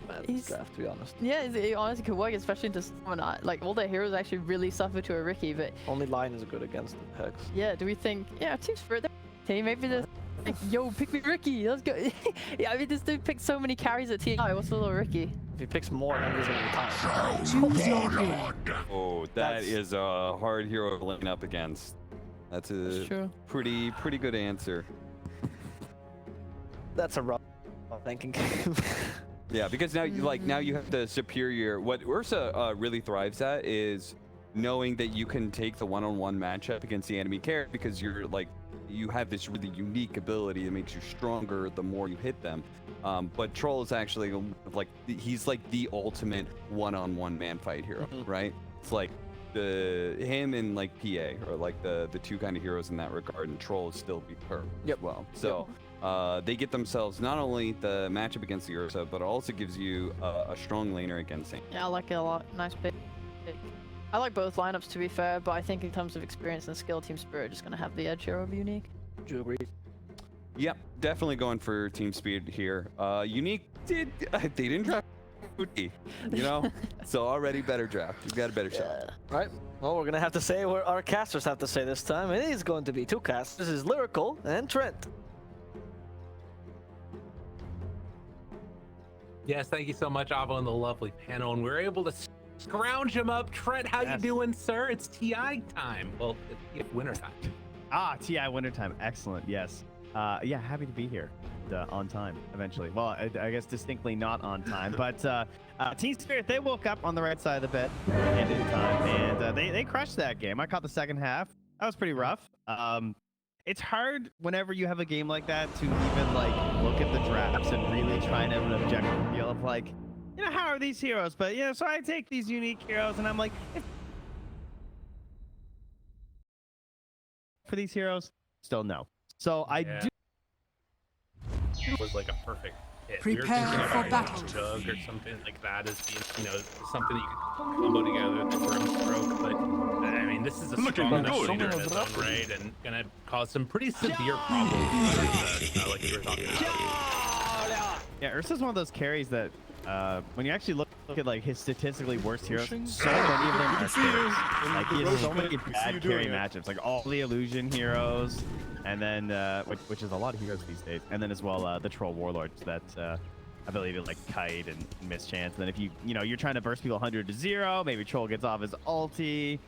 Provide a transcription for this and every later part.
man this draft, to be honest. Yeah, it honestly could work, especially into when like all their heroes actually really suffer to a Riki. But only line is good against the Hex. yeah, do we think? Yeah, Team Spirit. Team maybe the. Like, yo, pick me Riki. Let's go. Yeah, I mean, this dude picked so many carries at TI. What's a little Riki? If he picks more, then he's gonna retire. Choose your hero. Oh, that is a hard hero to line up against. That's a pretty good answer. That's a rough thinking game. Yeah, because now you have the superior. What Ursa really thrives at is knowing that you can take the one-on-one matchup against the enemy character, because you're like you have this really unique ability that makes you stronger the more you hit them. But Troll is actually like he's like the ultimate one-on-one man fight hero, right? It's like him and like PA are like the two kind of heroes in that regard, and Troll is still be her as well. So they get themselves not only the matchup against the Ursa, but it also gives you a strong laner against him. Yeah, I like it a lot. Nice pick. I like both lineups, to be fair, but I think in terms of experience and skill, Team Spirit just gonna have the edge here over Unique. Do you agree? Yep, definitely going for Team Speed here. Unique they didn't draft Booty, you know, so already better draft. You've got a better shot. Right. Well, we're gonna have to say what our casters have to say this time. It is going to be two casters. This is Lyrical and Trent. Yes, thank you so much, Avo, and the lovely panel, and we're able to scrounge him up. Trent, how you doing, sir? It's TI time. Well, it's winter time. Ah, TI wintertime. Excellent. Yes. Yeah, happy to be here on time eventually. Well, I guess distinctly not on time, but Team Spirit, they woke up on the right side of the bed and in time, and they crushed that game. I caught the second half. That was pretty rough. It's hard whenever you have a game like that to even like look at the drafts and really try and have an objective feel of like, you know, how are these heroes? But yeah, so I take these unique heroes and I'm like, for these heroes, still no. So I do. It was like a perfect hit. Prepare for battle. Jug or something like that is being, you know, something that you can combo together with the Brimstroke. But I mean, this is a strong enough leader in his own right and gonna cause some pretty severe problems. Like you were talking about. Yeah, Ursa's one of those carries that when you actually look at like his statistically worst heroes, so many of them are carries. Like he has so many bad carry matchups, like all the illusion heroes, and then which is a lot of heroes these days, and then as well the troll warlords, that ability to like kite and mischance. And then if you're trying to burst people 100 to 0, maybe troll gets off his ulti.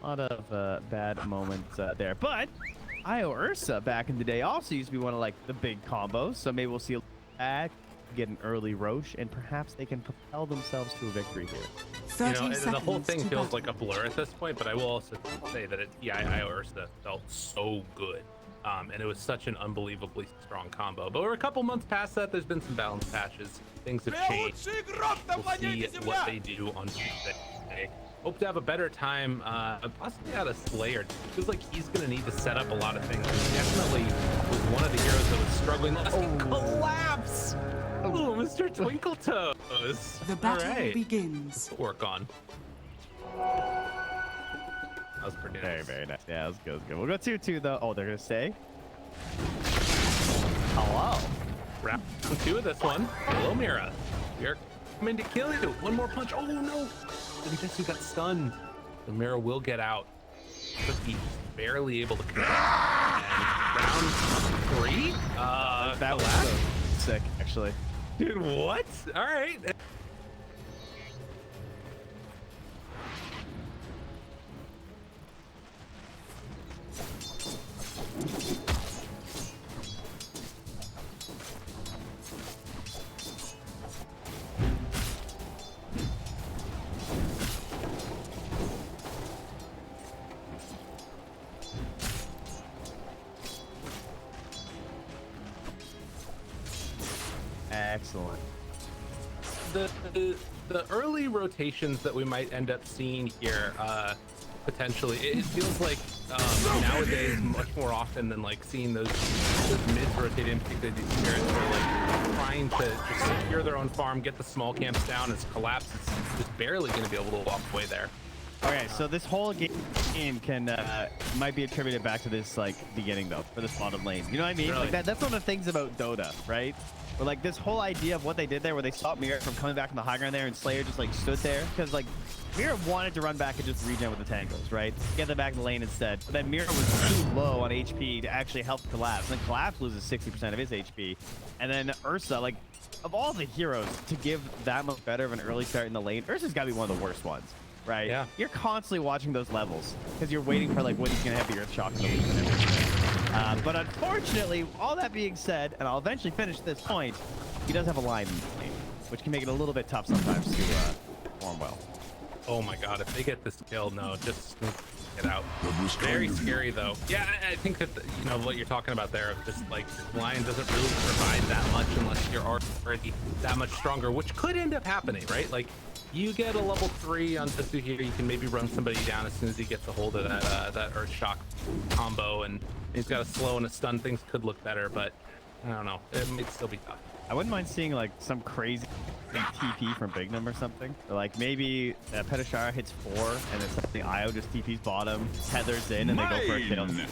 A lot of bad moments there. But Io Ursa back in the day also used to be one of like the big combos, so maybe we'll see a get an early Roche, and perhaps they can propel themselves to a victory here. You know, the whole thing feels like a blur at this point, but I will also say that TI Io Ursa felt so good. And it was such an unbelievably strong combo. But we're a couple months past that. There's been some balance patches. Things have changed. We'll see what they do on Tuesday. Hope to have a better time, possibly out of Slayer. It feels like he's going to need to set up a lot of things. He definitely was one of the heroes that was struggling last game. Collapse! Oh, Mr. Twinkle Toes. The battle begins. Work on. That was pretty nice. Very nice. Yeah, that was good. We'll go 2-2 though. Oh, they're gonna stay. Hello. Round 2 of this one. Hello, Mira. We are coming to kill you. One more punch. Oh no! He just got stunned. The Mira will get out. But he's barely able to connect. And round 3. That was so sick, actually. Dude, what? All right. Excellent. The early rotations that we might end up seeing here, potentially, it feels like nowadays much more often than like seeing those mids rotating, particularly these spirits who are like trying to just secure their own farm, get the small camps down. As Collapse is just barely going to be able to walk away there. Okay, so this whole game can might be attributed back to this like beginning though for this bottom lane. You know what I mean? Really? Like that's one of the things about Dota, right? But like this whole idea of what they did there, where they stopped Mira from coming back from the high ground there, and Slayer just like stood there because like Mira wanted to run back and just regen with the tangles, right? Get them back in the lane instead. But then Mira was too low on HP to actually help Collapse. And then Collapse loses 60% of his HP, and then Ursa, like of all the heroes to give that much better of an early start in the lane, Ursa's got to be one of the worst ones. Right? Yeah. You're constantly watching those levels because you're waiting for like when he's gonna have the Earth Shock in the lead and everything. But unfortunately, all that being said, and I'll eventually finish this point, he does have a line in the game, which can make it a little bit tough sometimes to perform well. Oh my god, if they get this kill, no, just get out. Very scary though. Yeah, I think that, you know, what you're talking about there, of just like, Lion doesn't really provide that much unless you're already that much stronger, which could end up happening, right? Like, you get a level 3 on Tetsu here, you can maybe run somebody down as soon as he gets a hold of that Earth Shock combo, and he's got a slow and a stun. Things could look better, but I don't know. It might still be tough. I wouldn't mind seeing like some crazy TP from Bignum or something. Or, like maybe Petashara hits 4 and then something Io just TP's bottom, tethers in, and they go for a kill. I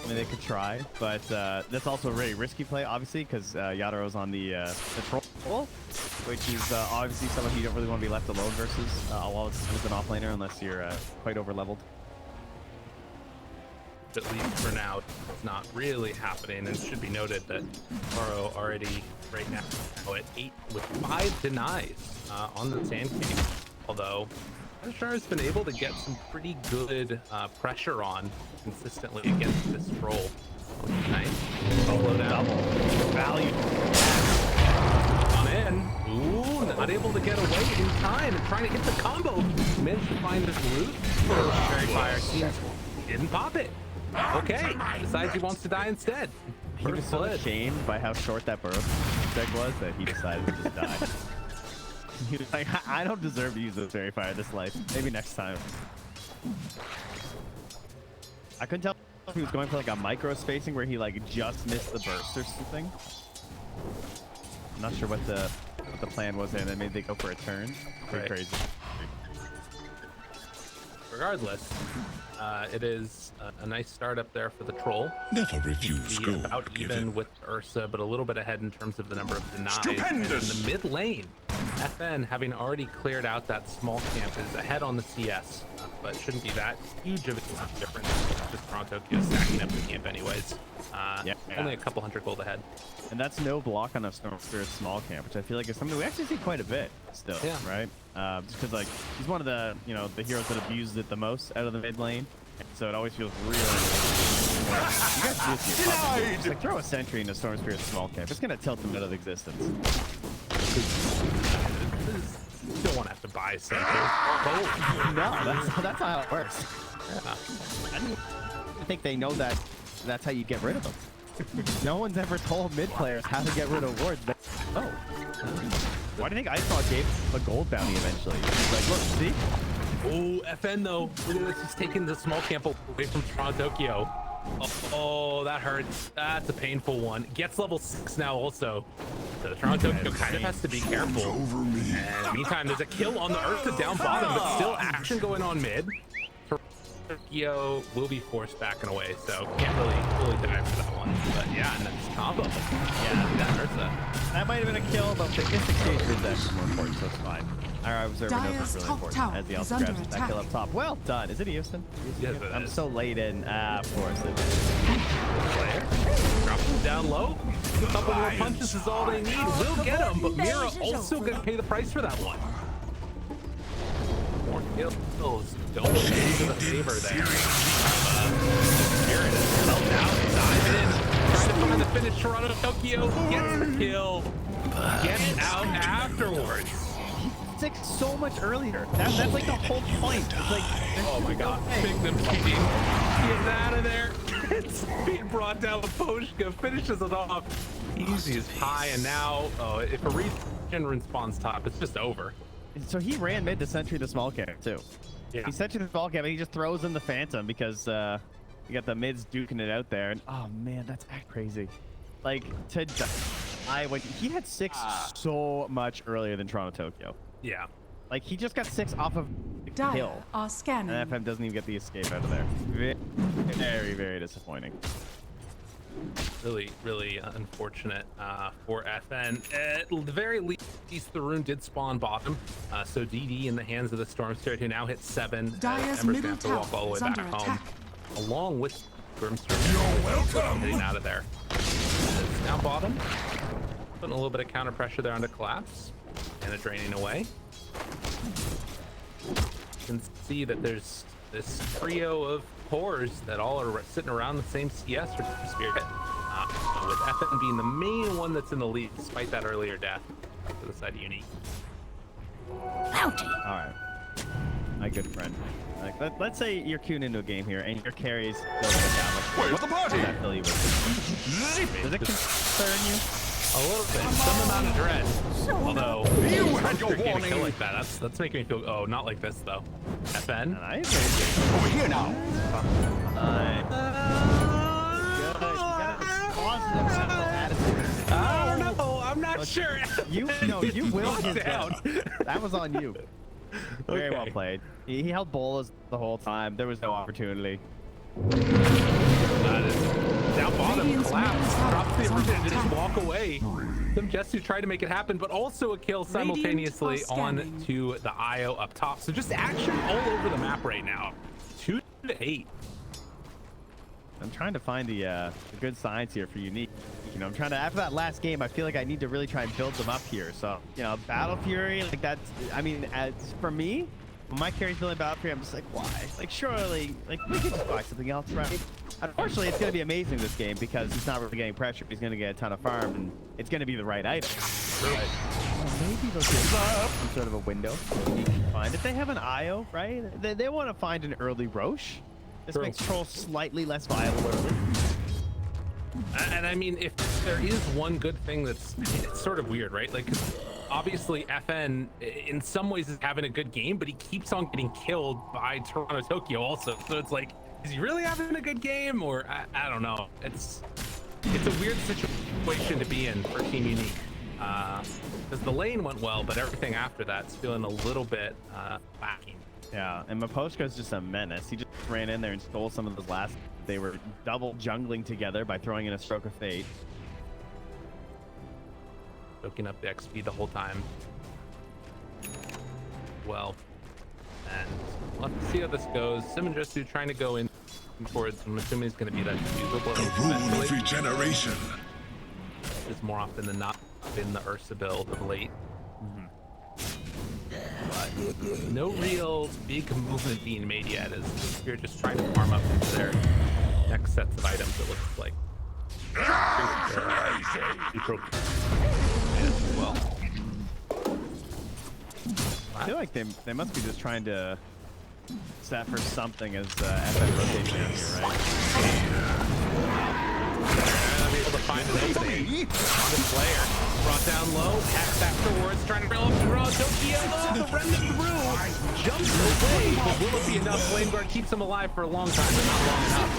mean, they could try, but that's also a really risky play, obviously, because Yadaro's on the troll, which is obviously someone you don't really want to be left alone versus while it's with an offlaner unless you're quite over leveled. At least for now, it's not really happening, and it should be noted that Taro already right now at 8 with 5 denies on the Sand King, although Petashara has been able to get some pretty good pressure on consistently against this troll. Nice. Slow down. Value. On in. Ooh, not able to get away in time and trying to hit the combo. Managed to find this loot. Fairy Fire seems didn't pop it. Okay, decides he wants to die instead. He was so ashamed by how short that burrow deck was that he decided to just die. He was like, I don't deserve to use this Fairy Fire this life. Maybe next time. I couldn't tell if he was going for like a micro spacing where he like just missed the burst or something. I'm not sure what the plan was there, and then maybe they go for a turn. Pretty crazy. Regardless, it is a nice start up there for the troll. Never refuse gold About even given. with Ursa, but a little bit ahead in terms of the number of denies. Stupendous! And in the mid lane, FN, having already cleared out that small camp, is ahead on the CS, but shouldn't be that huge of a difference. Just Toronto stacking up the camp anyways. Only a couple hundred gold ahead. And that's no block on a Storm Spirit small camp, which I feel like is something we actually see quite a bit still, right? Just because like he's one of the the heroes that abused it the most out of the mid lane, so it always feels really. You guys do this just like throw a sentry into Storm Spirit small camp. It's gonna tilt them out of existence. You don't want to have to buy sentry. No, that's how it works. I think they know that that's how you get rid of them. No one's ever told mid players how to get rid of wards. Oh. Why do you think Iceball gave a gold bounty eventually? He's like, look, see? Oh, FN though. Look at this. He's taking the small camp away from Toronto. Oh, that hurts. That's a painful one. Gets level 6 now also. So Toronto kind of has to be careful. And meantime, there's a kill on the Earth down bottom, but still action going on mid. Eeu will be forced backing away, so can't really dive for that one. But yeah, nice combo. Yeah, that hurts that. That might have been a kill, but the exchange is actually more important, so it's fine. Our observer knows it's really important as the also grabs that kill up top. Well done. Is it Houston? Yes, it I'm is. so late in. Of course it is. Slayer drops him down low. A couple more punches is all they need. Will get him, but Mira also gonna pay the price for that one. More kills don't move to the favor there. Spirit is held down, dives in, trying to find the finish. Toronto gets the kill, gets out afterwards. Six so much earlier. That's like the whole point. It's like, oh my god, Bignum cheating. Get out of there. It's being brought down with Poshka, finishes it off. Easy as pie, and now, if a regen respawns top, it's just over. So he ran mid to sentry the small camp too. Yeah. He sentry the small camp and he just throws in the Phantom because you got the mids duking it out there. And oh man, that's crazy. Like to die when he had 6 so much earlier than Toronto Tokyo. Yeah. Like, he just got 6 off of the Dire kill. are scanning. And FM doesn't even get the escape out of there. Very, very disappointing. Really, really unfortunate for FN. At the very least, the rune did spawn bottom. So DD in the hands of the Storm Spirit, who now hits 7. Dire's Ember's gonna middle have to walk tower all the way is back under home, attack. along with Storm Spirit getting out of there. It's now bottom. Putting a little bit of counter pressure there onto Collapse. And draining away. You can see that there's this trio of cores that all are sitting around the same CS for Spirit. With FN being the main one that's in the lead, despite that earlier death to the side of Unique. Alright. My good friend. Like, let's say you're queuing into a game here and your carries go down. Where's the party? That fill you with? Does it concern you? A little bit, some amount of dread. Although, getting a kill like that, that's making me feel. Oh, not like this though. FN. Over here now. I don't know. I'm not sure. You will get down. That was on you. Very well Okay. played. He held bolas the whole time. There was no opportunity. That is down bottom, Radiant's collapse, middle tower drops the is under immersion to just attack. walk away. Some Jesu tried to make it happen, but also a kill simultaneously Radiant are on scanning. to the IO up top. So just action all over the map right now. 2 to 8. I'm trying to find the good signs here for Unique. You know, I'm trying to, after that last game, I feel like I need to really try and build them up here. So, you know, Battle Fury, like that's, I mean, as for me, when my carry's building Battle Fury, I'm just like, why? Like, surely, like, we could just buy something else, right? Unfortunately, it's going to be amazing this game because he's not really getting pressure. He's going to get a ton of farm, and it's going to be the right item. But maybe they'll get some sort of a window you can find. If they have an IO, right? They want to find an early Roche. This True. makes Troll slightly less viable early. And I mean, if there is one good thing that's, it's sort of weird, right? Like, 'cause obviously FN in some ways is having a good game, but he keeps on getting killed by Toronto Tokyo also. So it's like, is he really having a good game? Or I don't know. It's a weird situation to be in for Team Unique. Because the lane went well, but everything after that's feeling a little bit lacking. Yeah, and Maposhka's just a menace. He just ran in there and stole some of those last. They were double jungling together by throwing in a stroke of fate. Soaking up the XP the whole time. Well, and we'll have to see how this goes. Simonjesu trying to go in towards, I'm assuming he's going to be that usable. Rune of regeneration. It's more often than not been the Ursa build of late. But no real big movement being made yet as you're just trying to farm up into their next sets of items, it looks like. As well. I feel like they must be just trying to set for something as FN rotates down here, right? Be able to find an opening on the player. Brought down low, hacks afterwards, trying to reel up Tokyo. The remnant through, jumps away, but will it be enough? Flame Guard keeps him alive for a long time, but not long enough.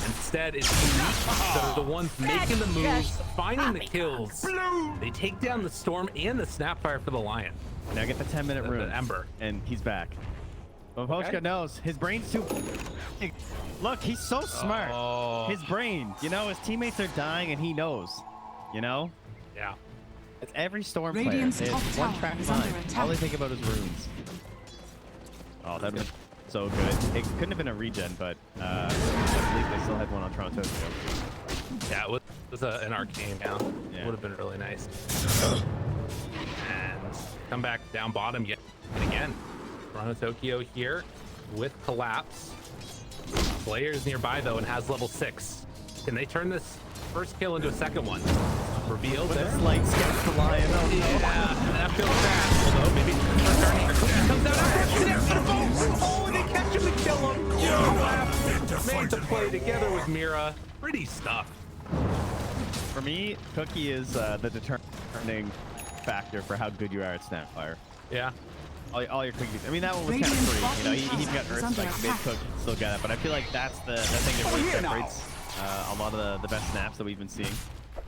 Instead, it's Unique that are the ones making the moves, finding the kills. They take down the Storm and the Snapfire for the Lion. Now get the 10-minute The rune. Ember. And he's back. Maposhka knows. His brain's too big. Look, he's so smart. Oh. His brain, you know, his teammates are dying and he knows. You know? Yeah. It's every Storm Radiant's player. top It's one tower track is mind. under attack. All they think about is runes. Oh, that was so good. It couldn't have been a regen, but I believe they still had one on Toronto Tokyo. Yeah, it was an arcane now. Yeah. Would have been really nice. And come back down bottom yet again. Toronto Tokyo here with Collapse. Player's nearby though and has level 6. Can they turn this first kill into a second one? Revealed With there. a slight sketch to Lion. Oh, no. Yeah, that feels bad. Although maybe returning. Comes out after. Oh, they catch him and kill him. Collapse made the play together with Mira. Pretty stuff. For me, Cookie is the determining factor for how good you are at Snapfire. Yeah. All your cookies. I mean, that one was kind of Radiant's free. You know, bottom he got tower is Earth under like mid attack. cook, still got it. But I feel like that's the thing that really separates a lot of the best snaps that we've been seeing.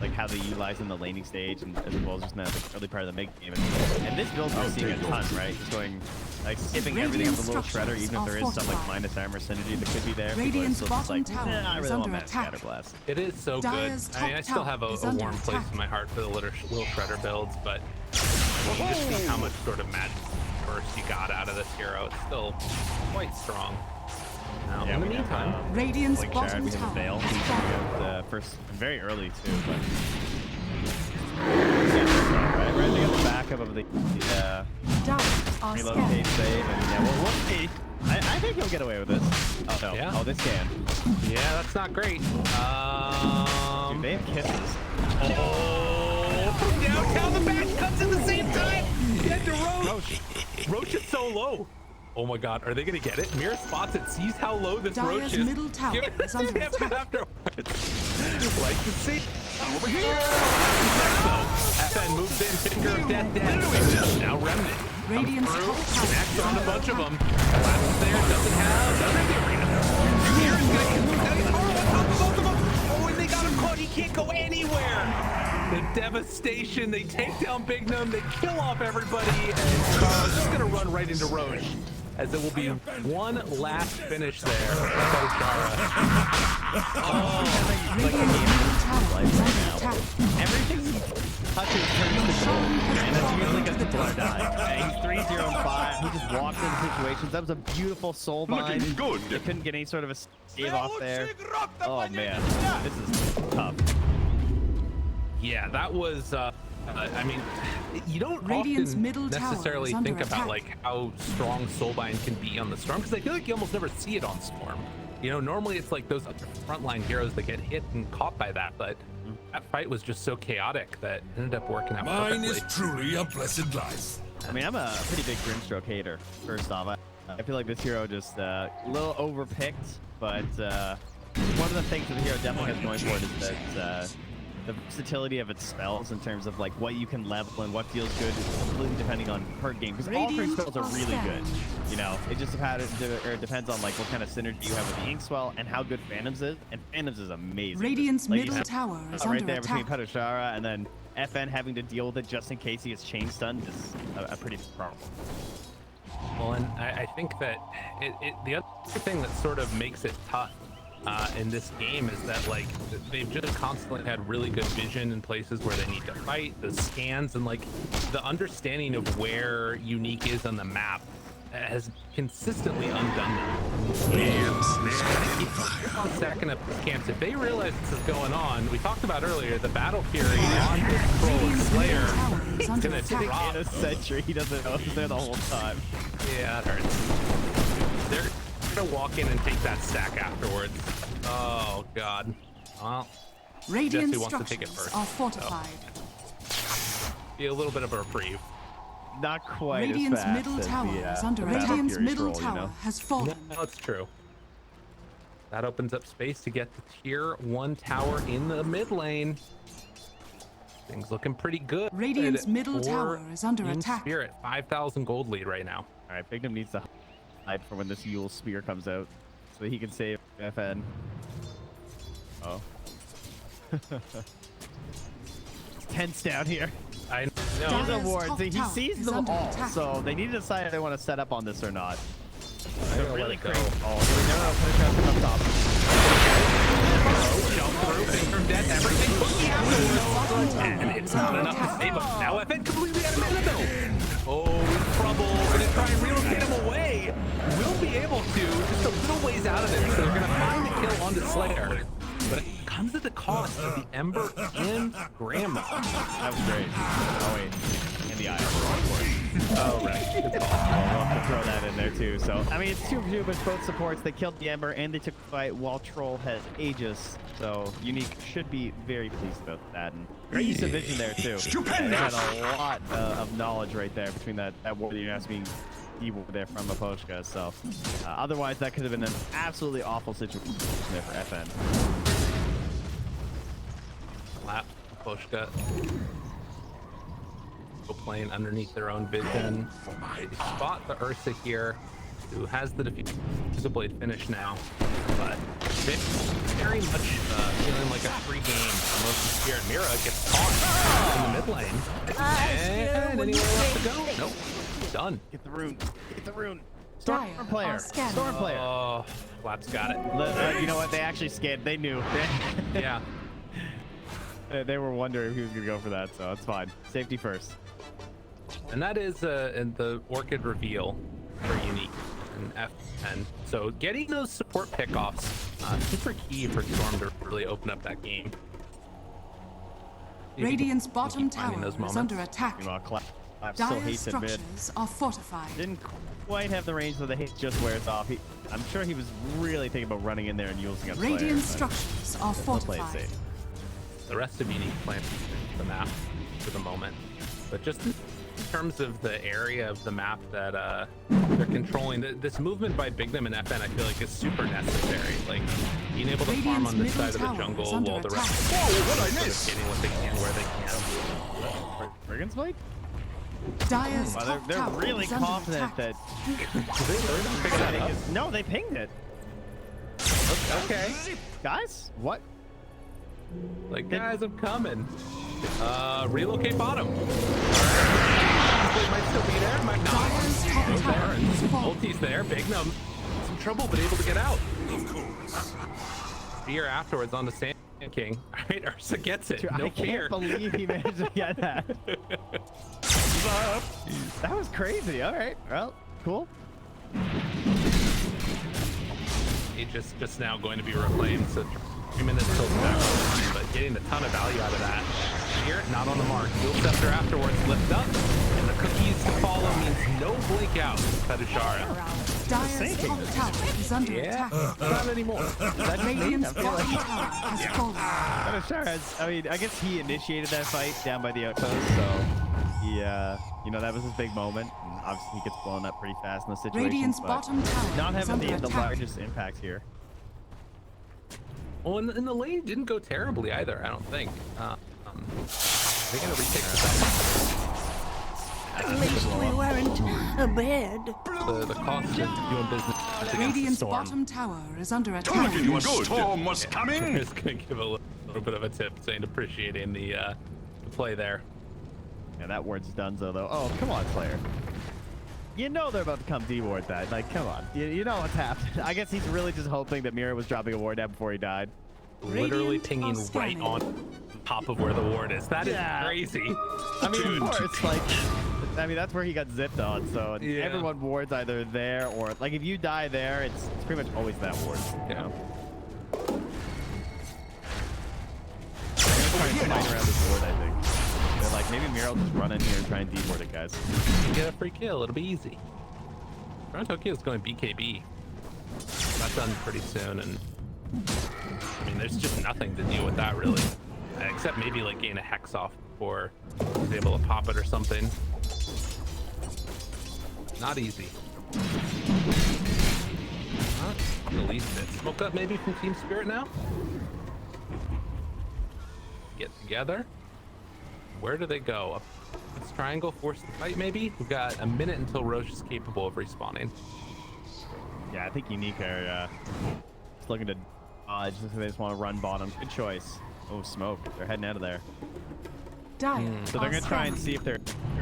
Like how they utilize in the laning stage and as well as just now the early part of the mid game. And this build we're seeing a ton, right? Just going like skipping everything up the little shredder, even if there is some like minus armor synergy that could be there. Radiant's People are still just like, bottom tower nah, I is really want under that attack. Scatterblast. It is so good. Dire's I mean, I top still have tower a is under warm place attack. in my heart for the little shredder builds, but you can just see how much sort of magic burst you got out of this hero. It's still quite strong. Now, in the meantime, Radiant's Like bottom Shard, we have a tower Veil. has He's fallen. first, very early too, but right, right to get the backup of the Dive are relocate scattered. save, and yeah, we'll see. I think he'll get away with this. Oh no! Yeah. Oh, this can. yeah, that's not great. Dude, they have kisses. Oh, from downtown, the match comes at the same time. Get to Roach. Roach is so low. Oh my God, are they gonna get it? Mira spots it, sees how low this Roach Dire's is. middle tower Give it is under to him attack. afterwards. Like to see. Over here. FN moves in, finger of death dead. Now Remnant. Radiant's Through, top tower connects is on a under bunch of attack. them. Collapses there, doesn't have the arena. Mira's gonna move down. He's hard on top of both of them. Oh, and they got him caught. He can't go anywhere. The devastation. They take down Big Gnome. They kill off everybody. And Charles is gonna run right into Roche, as it will be one last finish there. Radiant's middle tower is under attack. Everything he touches turns to gold, and that's usually because people are dying. He's 3-0 and 5. He just walks into situations. That was a beautiful soul bind. good. You couldn't get any sort of a save off there. Oh man, this is tough. Yeah, that was. I mean, you don't Radiant's often middle tower necessarily is under think about attack. like how strong Soulbind can be on the Storm, because I feel like you almost never see it on Storm. You know, normally it's like those frontline heroes that get hit and caught by that, but that fight was just so chaotic that it ended up working out Mine perfectly. is truly a blessed life. I mean, I'm a pretty big Grimstroke hater. First off, I feel like this hero just a little overpicked, but one of the things that the hero definitely has going for it is that the versatility of its spells in terms of like what you can level and what feels good, completely depending on per game. Because all three Radiant spells are are really good. scattered. You know, it just depends on like what kind of synergy you have with the Inkswell and how good Phantoms is. And Phantoms is amazing. Radiant's Like, you middle have- tower is right under there between attack. Padoshara and then FN having to deal with it just in case he gets chain stunned is a pretty problem. Well, and I think that the other thing that sort of makes it tough in this game is that like they've just constantly had really good vision in places where they need to fight, the scans, and like the understanding of where Unique is on the map has consistently undone them. Stacking up these camps, if they realize this is going on, we talked about earlier, the battle fury on this troll and Slayer Tower is is under gonna attack. drop. In a century, he doesn't know he's there the whole time. Yeah, that hurts. They're gonna walk in and take that stack afterwards. Oh God. Well, Radiant who wants to take it structures first? are fortified. be a little bit of a reprieve. Not quite Radiant's as fast middle as tower the, is under the Battle Radiant's Fury middle troll, tower you know? has fallen. No, it's true. That opens up space to get the tier 1 tower in the mid lane. Things looking pretty good. Radiant's middle for tower is under Team attack. Spirit, 5,000 gold lead right now. All right, Bignum needs to hide for when this Yule Spear comes out so that he can save FN. Oh. It's tense down here. I know. He's Dire's a ward. top See, he tower sees is them under all, attack. so they need to decide if they want to set up on this or not. They're really Great. go. Oh, no, put it up top. Jump through, finger of death, everything cookie afterwards. And it's not enough to save him. Now FN completely out of mana though. Oh, in trouble. Gonna try and relocate him away. Will be able to, just a little ways out of there. So they're gonna find the kill onto Slayer. But it comes at the cost of the Ember and Grandma. That was great. Oh, wait. In the eye. Oh, right. We'll have to throw that in there too. So I mean, it's 2-2, but both supports. They killed the Ember and they took the fight while Troll has Aegis. So Unique should be very pleased about that. And great use of vision there too. They had a lot of knowledge right there between that war that you're asking evil there from Aposhka. So otherwise, that could have been an absolutely awful situation there for FN. Lap, Poshka. Playing underneath their own vision. They spot the Ursa here, who has the Diffuser Blade finish now. But very much feeling like a free game for most of Spirit. Mira gets caught in the mid lane. And anywhere else to go? Nope. done. Get the rune. Get the rune. Dire Storm player. are scanning. Storm player. Oh, Flaps got it. You know what? They actually scanned. They knew. Yeah. They were wondering who was gonna go for that, so it's fine. Safety first. And that is in the Orchid reveal for Unique and F10. So getting those support pickoffs, super key for Storm to really open up that game. Radiant's Keep bottom finding tower those is moments. under attack. Meanwhile, Clap still Dire hates it mid. structures are fortified. Didn't quite have the range, so the hate just wears off. I'm sure he was really thinking about running in there and using a player. Radiant but structures are he'll play it fortified. safe. The rest of Unique plans the map for the moment. But just in terms of the area of the map that they're controlling, this movement by Bignum and FN, I feel like is super necessary. Like being able to farm on this side of the jungle while the rest of the getting what they can where they can. Brigand's Blade? Dire's Well, top they're tower really is under confident attack. that. No, they pinged it. Okay. Guys, what? Like, guys, I'm coming. Relocate bottom. Might still be there, might not. Dire's top Goes there, tower and is falling. ulti's there. Bignum, some trouble, but able to get out. Of course. Fear afterwards on the Sand King. All right, Ursa gets it. Dude, No I fear. can't believe he managed to get that. That was crazy. All right. Well, cool. He just now going to be reclaimed, so 3 minutes till the back line, but getting a ton of value out of that. Here, not on the mark. Dual Scepter afterwards, lift up, and the cookies to follow means no blink out. Petushara. Dire's top tower is under Yeah, attack. not anymore. Radiant's bottom tower has fallen. I mean, I guess he initiated that fight down by the outpost, so he, you know, that was his big moment. And obviously, he gets blown up pretty fast in those situations. Radiant's but bottom tower not is having under the attack. largest impact here. Well, and the lane didn't go terribly either, I don't think. Are they going to retake the side? At least we weren't a bed. The cost of doing business against the Radiant's storm. bottom tower is under attack. Storm was coming. I'm just going to give a little bit of a tip saying appreciating the play there. Yeah, that ward's donezo though. Oh, come on, Slayer. You know they're about to come D-ward that. Like, come on. You know what's happening. I guess he's really just hoping that Mira was dropping a ward down before he died. Literally Radiant pinging are right scanning. on top of where the ward is. That is Yeah. crazy. I mean, of course, like, I mean, that's where he got zipped on, so Yeah. everyone wards either there or, like, if you die there, it's pretty much always that ward. You Yeah. know? They're trying to fight around this ward, I think. They're like, maybe Mira will just run in here and try and D-ward it, guys. Get a free kill. It'll be easy. Tokyo is going BKB. That's done pretty soon, and I mean, there's just nothing to do with that really, except maybe like gain a hex off before he's able to pop it or something. Not easy. Release it. Smoke up maybe from Team Spirit now. Get together. Where do they go? Up this triangle, force the fight maybe? We've got a minute until Roche is capable of respawning. Yeah, I think Unique are just looking to dodge. They just want to run bottom. Good choice. Oh, smoke. They're heading out of there. Dire So they're are going to try and scanning. see if they're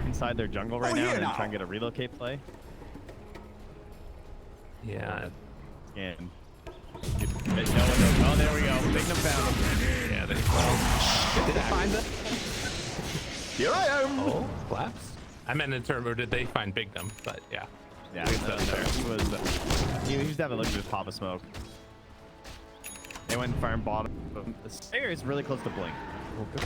inside their jungle right now and then try and get a relocate play. Yeah. And oh, there we go. Bignum found him. Yeah, did they find them? Here I am. Oh, Flaps? I meant in terms, or did they find Bignum? But yeah. Yeah, he was definitely looking to just pop a smoke. They went and farmed bottom. The Slayer is really close to Blink. I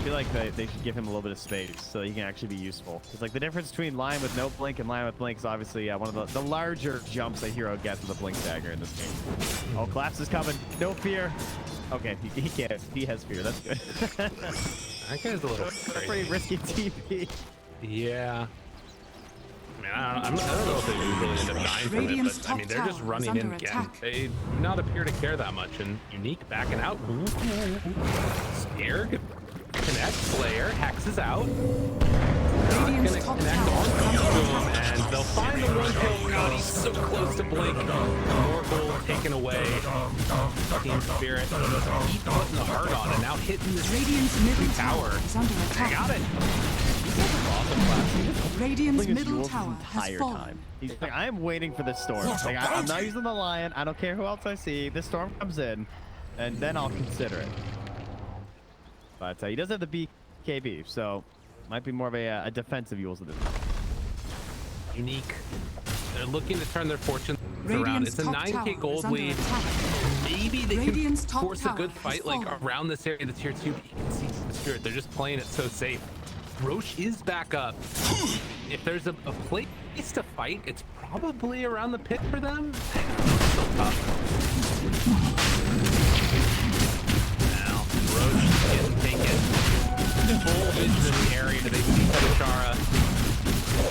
feel like they should give him a little bit of space so he can actually be useful. Because like the difference between line with no blink and line with blink is obviously one of the larger jumps a hero gets with a blink dagger in this game. Oh, Collapse is coming. No fear. Okay, he can't. He has fear. That's good. That guy's a little That's a crazy. pretty risky TP. Yeah. I mean, I don't know if they really end up dying from it, Radiant's but I mean, they're top just tower running is in under again. attack. They do not appear to care that much, and Unique backing out. Scared. Connect, Slayer, Hex is out. Not Radiant's gonna top connect tower on is under to attack. him, and they'll find the one kill God, he's so close to blink. More gold taken away. Team Spirit. He's putting the heart on and now hitting this Radiant's middle tower. tower is under I attack. got it. Radiant's Playing as middle Jules tower this has entire fallen. time. He's like, I am waiting for this storm. Like, I'm not using the lion. I don't care who else I see. This storm comes in, and then I'll consider it. But he does have the BKB, so might be more of a defensive Yules at this point. Unique. They're looking to turn their fortunes around. Radiant's It's a top 9k tower gold is under lead. attack. Maybe they Radiant's can top force a tower good has fight like fallen. around this area, the tier 2. But you can see the Spirit. They're just playing it so safe. Roche is back up. If there's a place to fight, it's probably around the pit for them. Still tough. Now, Roche getting taken. Full vision in the area. They see Petachara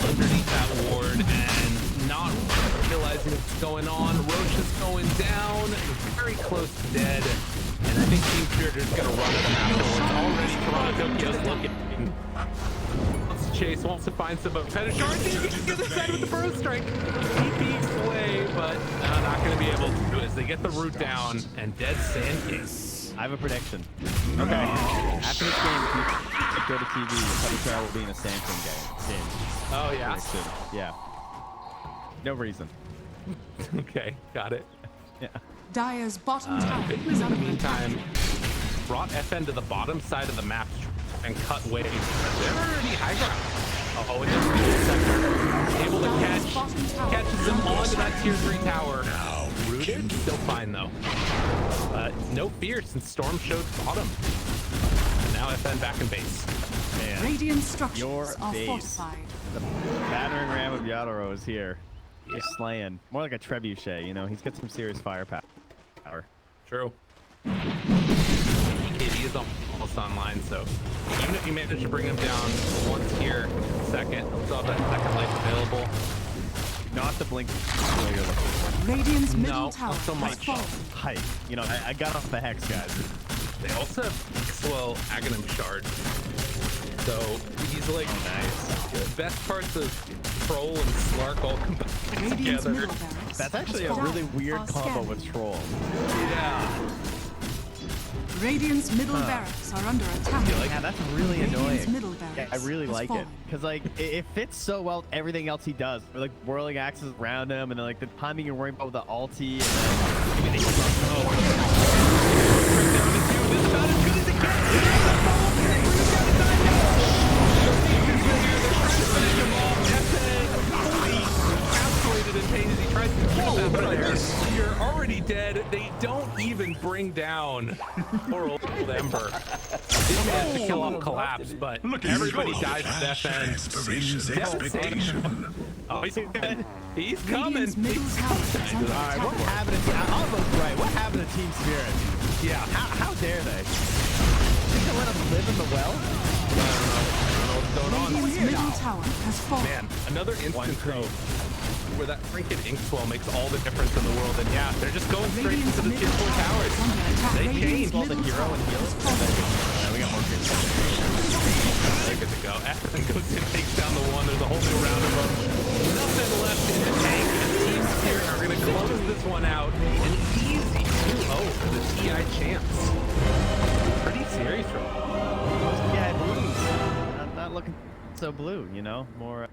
underneath that ward and not realizing what's going on. Roche is going down, very close to dead. And I think Team Spirit is going to run it afterwards. Already Toronto Tokyo's looking. Wants to chase, wants to find some Petachara. He can get the side with the burrow strike. He beats away, but not going to be able to do it as they get the root down and dead Sand King. I have a prediction. Okay. After this game, if you go to TV, Petachara will be in a Sand King game. Oh, yeah. Prediction. Yeah. No reason. Okay, got it. Yeah. Dire's bottom tower Figmas is in the under attack. meantime brought FN to the bottom side of the map and cut waves. They're already high ground. Oh, and this sector able to catches them onto that tier 3 tower. Rooted, still fine though. No fear since Storm showed bottom. And now FN back in base. Man. Radiant structures Your are base. fortified. The battering ram of Yadoro is here. He's slaying. More like a trebuchet, you know? He's got some serious firepower. True. EKB is almost online, so even if you manage to bring him down once here, second, he'll still have that second life available. Not the blink you're looking for. Radiant's No, middle tower not so has much. fallen. Hype. You know, I got off the hex, guys. They also have Swell Aghanim Shard. So he's like the best parts of Troll and Slark all combined Radiant's together. middle barracks That's actually a has really fallen. weird Are combo scanning. with Troll. Yeah. Radiant's middle barracks are under attack. Yeah, that's really Radiant's annoying. middle Yeah, barracks I really has like it. fallen. Because, like, it fits so well with everything else he does. With, like, whirling axes around him, and then, like, the timing you're worrying about with the ulti, and then... This about as good as it gets. Encapsulated in pain as he tries to keep that there. You're already dead. They don't even bring down poor old Ember. They managed to kill off Collapse, but everybody dies with FN. Devastation. Oh, he's coming. Radiant's middle tower is under Alright, what attack. happened to... Almost right. What happened to Team Spirit? Yeah. How dare they? Think they let him live in the well? I don't know what's going on. Radiant's middle tower has fallen. Man, another instance though where that freaking Inkswell makes all the difference in the world. And yeah, they're just going straight Radiant's into the tier middle 4 tower towers. is under attack. They Radiant's changed. Well, the middle hero tower and heal. has fallen. Yeah, we got more good. They're good to go. FN goes in, takes down the one. There's a whole new round of them. Nothing left in the tank. And Team Spirit are going to close this one out. An easy 2-0 for the TI champs. Pretty serious from them. Yeah, blues. Not looking so blue, you know? More...